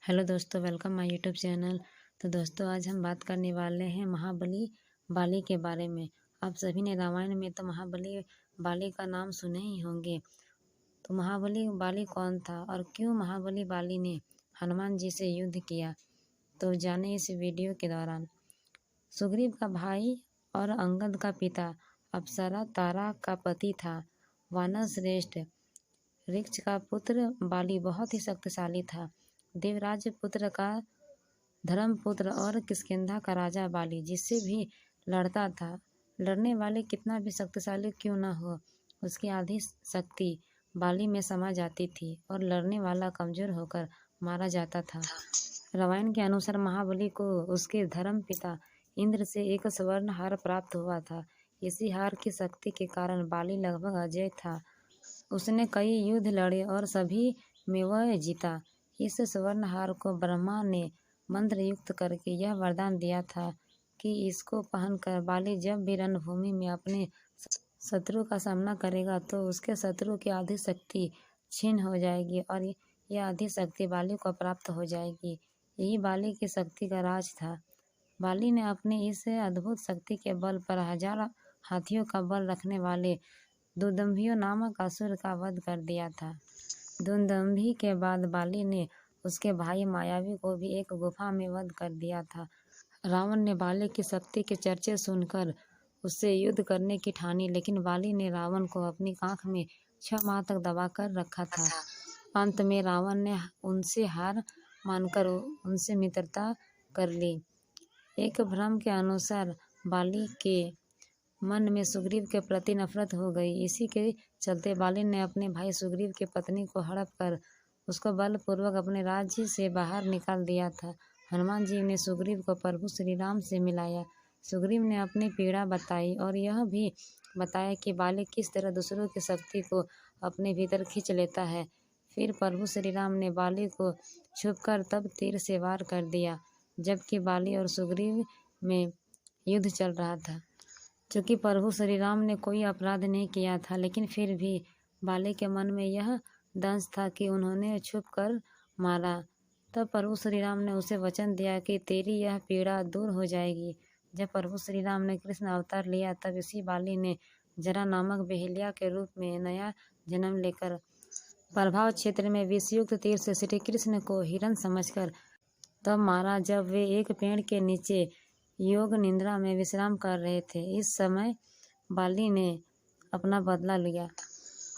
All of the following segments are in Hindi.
हेलो दोस्तों, वेलकम माय यूट्यूब चैनल। तो दोस्तों, आज हम बात करने वाले हैं महाबली बाली के बारे में। आप सभी ने रामायण में तो महाबली बाली का नाम सुने ही होंगे। तो महाबली बाली कौन था और क्यों महाबली बाली ने हनुमान जी से युद्ध किया, तो जाने इस वीडियो के दौरान। सुग्रीव का भाई और अंगद का पिता, अप्सरा तारा का पति था। वानर श्रेष्ठ ऋक्ष का पुत्र बाली बहुत ही शक्तिशाली था। देवराज पुत्र का धर्मपुत्र और किष्किंधा का राजा बाली जिससे भी लड़ता था। लड़ने वाले कितना भी शक्तिशाली क्यों न हो, उसकी आधी शक्ति बाली में समा जाती थी और लड़ने वाला कमजोर होकर मारा जाता था। रामायण के अनुसार महाबली को उसके धर्म पिता इंद्र से एक स्वर्ण हार प्राप्त हुआ था। इसी हार की शक्ति के कारण बाली लगभग अजेय था। उसने कई युद्ध लड़े और सभी में वह जीता। इस स्वर्ण हार को ब्रह्मा ने मंत्र युक्त करके यह वरदान दिया था कि इसको पहनकर बाली जब भी रणभूमि में अपने शत्रु का सामना करेगा तो उसके शत्रु की आधी शक्ति छीन हो जाएगी और यह आधी शक्ति बाली को प्राप्त हो जाएगी। यही बाली की शक्ति का राज था। बाली ने अपने इस अद्भुत शक्ति के बल पर 1000 हाथियों का बल रखने वाले दुदंभियों नामक असुर का वध कर दिया था। दुदंभी के बाद बाली ने उसके भाई मायावी को भी एक गुफा में वध कर दिया था। रावण ने बाली की शक्ति के चर्चे सुनकर उससे युद्ध करने की ठानी, लेकिन बाली ने रावण को अपनी आंख में 6 माह तक दबा कर रखा था। अंत में रावण ने उनसे हार मानकर उनसे मित्रता कर ली। एक भ्रम के अनुसार बाली के मन में सुग्रीव के प्रति नफरत हो गई। इसी के चलते बाली ने अपने भाई सुग्रीव की पत्नी को हड़प कर उसको बलपूर्वक अपने राज्य से बाहर निकाल दिया था। हनुमान जी ने सुग्रीव को प्रभु श्री राम से मिलाया। सुग्रीव ने अपनी पीड़ा बताई और यह भी बताया कि बाली किस तरह दूसरों की शक्ति को अपने भीतर खींच लेता है। फिर प्रभु श्री राम ने बाली को छुपकर तब तीर से वार कर दिया, जबकि बाली और सुग्रीव में युद्ध चल रहा था। चूँकि प्रभु श्री राम ने कोई अपराध नहीं किया था, लेकिन फिर भी बाली के मन में यह दंश था कि उन्होंने छुप कर मारा। तब प्रभु श्री राम ने उसे वचन दिया कि तेरी यह पीड़ा दूर हो जाएगी। जब प्रभु श्री राम ने कृष्ण अवतार लिया, तब इसी बाली ने जरा नामक बेहलिया के रूप में नया जन्म लेकर प्रभाव क्षेत्र में विषयुक्त तीर से श्री कृष्ण को हिरण समझकर तब मारा, जब वे एक पेड़ के नीचे योग निद्रा में विश्राम कर रहे थे। इस समय बाली ने अपना बदला लिया।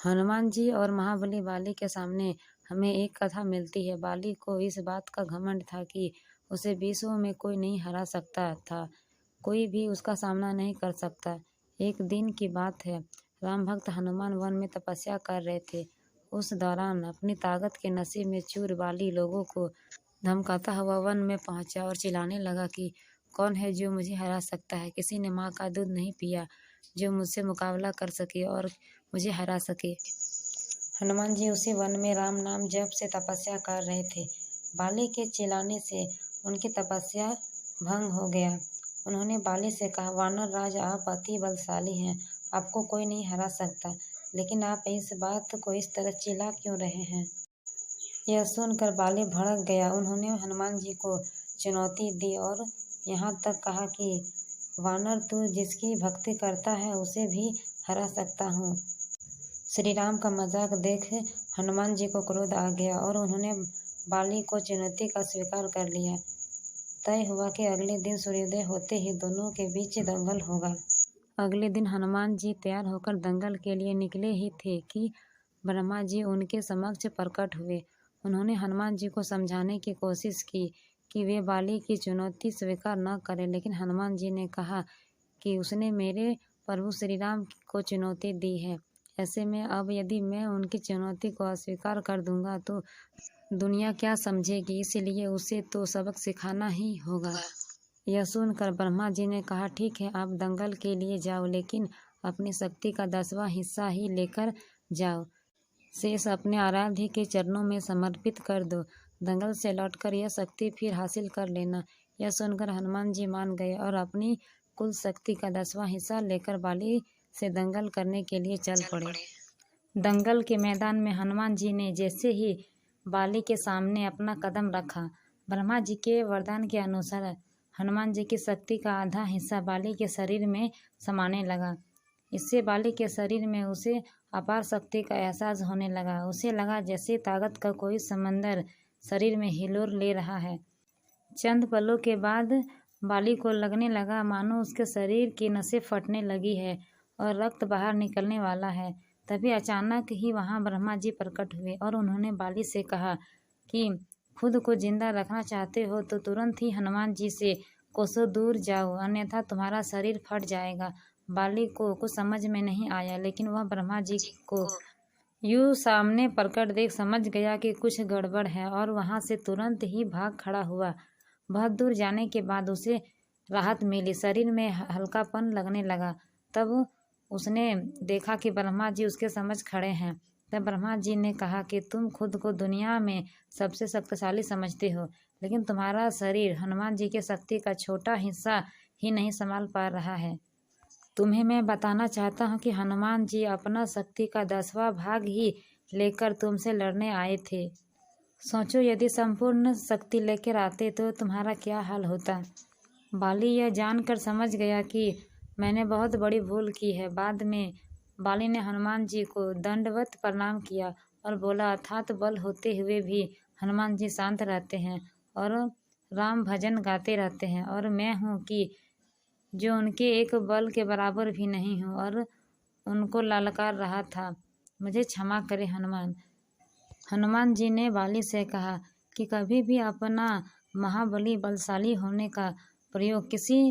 हनुमान जी और महाबली बाली के सामने हमें एक कथा मिलती है। बाली को इस बात का घमंड था कि उसे विश्व में कोई नहीं हरा सकता था, कोई भी उसका सामना नहीं कर सकता। एक दिन की बात है, राम भक्त हनुमान वन में तपस्या कर रहे थे। उस दौरान अपनी ताकत के नशे में चूर बाली लोगों को धमकाता हुआ वन में पहुंचा और चिल्लाने लगा कि कौन है जो मुझे हरा सकता है। किसी ने माँ का दूध नहीं पिया जो मुझसे मुकाबला कर सके और मुझे हरा सके। हनुमान जी उसी वन में राम नाम जप से तपस्या कर रहे थे। बाली के चिल्लाने से उनकी तपस्या भंग हो गया। उन्होंने बाली से कहा, वानर राज, आप अति बलशाली हैं, आपको कोई नहीं हरा सकता, लेकिन आप इस बात को इस तरह चिल्ला क्यों रहे हैं। यह सुनकर बाली भड़क गया। उन्होंने हनुमान जी को चुनौती दी और यहाँ तक कहा कि वानर, तू जिसकी भक्ति करता है उसे भी हरा सकता हूँ। श्री राम का मजाक देख हनुमान जी को क्रोध आ गया और उन्होंने बाली को चुनौती का स्वीकार कर लिया। तय हुआ कि अगले दिन सूर्योदय होते ही दोनों के बीच दंगल होगा। अगले दिन हनुमान जी तैयार होकर दंगल के लिए निकले ही थे कि ब्रह्मा जी उनके समक्ष प्रकट हुए। उन्होंने हनुमान जी को समझाने की कोशिश की कि वे बाली की चुनौती स्वीकार न करें, लेकिन हनुमान जी ने कहा कि उसने मेरे प्रभु श्री राम को चुनौती दी है। ऐसे में अब यदि मैं उनकी चुनौती को अस्वीकार कर दूंगा तो दुनिया क्या समझेगी, इसलिए उसे तो सबक सिखाना ही होगा। यह सुनकर ब्रह्मा जी ने कहा, ठीक है, आप दंगल के लिए जाओ, लेकिन अपनी शक्ति का 10वां हिस्सा ही लेकर जाओ। शेष अपने आराध्य के चरणों में समर्पित कर दो। दंगल से लौटकर यह शक्ति फिर हासिल कर लेना। यह सुनकर हनुमान जी मान गए और अपनी कुल शक्ति का 10वां हिस्सा लेकर बाली से दंगल करने के लिए चल पड़े। दंगल के मैदान में हनुमान जी ने जैसे ही बाली के सामने अपना कदम रखा। ब्रह्मा जी के वरदान के अनुसार हनुमान जी की शक्ति का आधा हिस्सा बाली के शरीर में समाने लगा। इससे बाली के शरीर में उसे अपार शक्ति का एहसास होने लगा। उसे लगा जैसे ताकत का कोई समंदर शरीर में हिलोर ले रहा है। चंद पलों के बाद बाली को लगने लगा मानो उसके शरीर की नसें फटने लगी है और रक्त बाहर निकलने वाला है। तभी अचानक ही वहाँ ब्रह्मा जी प्रकट हुए और उन्होंने बाली से कहा कि खुद को जिंदा रखना चाहते हो तो तुरंत ही हनुमान जी से कोसों दूर जाओ, अन्यथा तुम्हारा शरीर फट जाएगा। बाली को कुछ समझ में नहीं आया, लेकिन वह ब्रह्मा जी को यूं सामने प्रकट देख समझ गया कि कुछ गड़बड़ है और वहां से तुरंत ही भाग खड़ा हुआ। बहुत दूर जाने के बाद उसे राहत मिली, शरीर में हल्कापन लगने लगा। तब उसने देखा कि ब्रह्मा जी उसके समझ खड़े हैं। तब ब्रह्मा जी ने कहा कि तुम खुद को दुनिया में सबसे शक्तिशाली समझते हो, लेकिन तुम्हारा शरीर हनुमान जी के शक्ति का छोटा हिस्सा ही नहीं संभाल पा रहा है। तुम्हें मैं बताना चाहता हूँ कि हनुमान जी अपना शक्ति का 10वां भाग ही लेकर तुमसे लड़ने आए थे। सोचो यदि संपूर्ण शक्ति लेकर आते तो तुम्हारा क्या हाल होता। बाली यह जानकर समझ गया कि मैंने बहुत बड़ी भूल की है। बाद में बाली ने हनुमान जी को दंडवत प्रणाम किया और बोला, अथात बल होते हुए भी हनुमान जी शांत रहते हैं और राम भजन गाते रहते हैं, और मैं हूँ कि जो उनके एक बल के बराबर भी नहीं हूँ और उनको ललकार रहा था। मुझे क्षमा करे हनुमान। हनुमान जी ने बाली से कहा कि कभी भी अपना महाबली बलशाली होने का प्रयोग किसी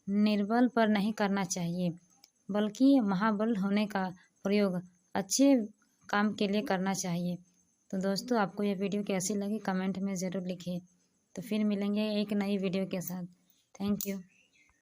निर्बल पर नहीं करना चाहिए, बल्कि महाबल होने का प्रयोग अच्छे काम के लिए करना चाहिए। तो दोस्तों, आपको यह वीडियो कैसी लगी कमेंट में ज़रूर लिखिए। तो फिर मिलेंगे एक नई वीडियो के साथ। Thank you.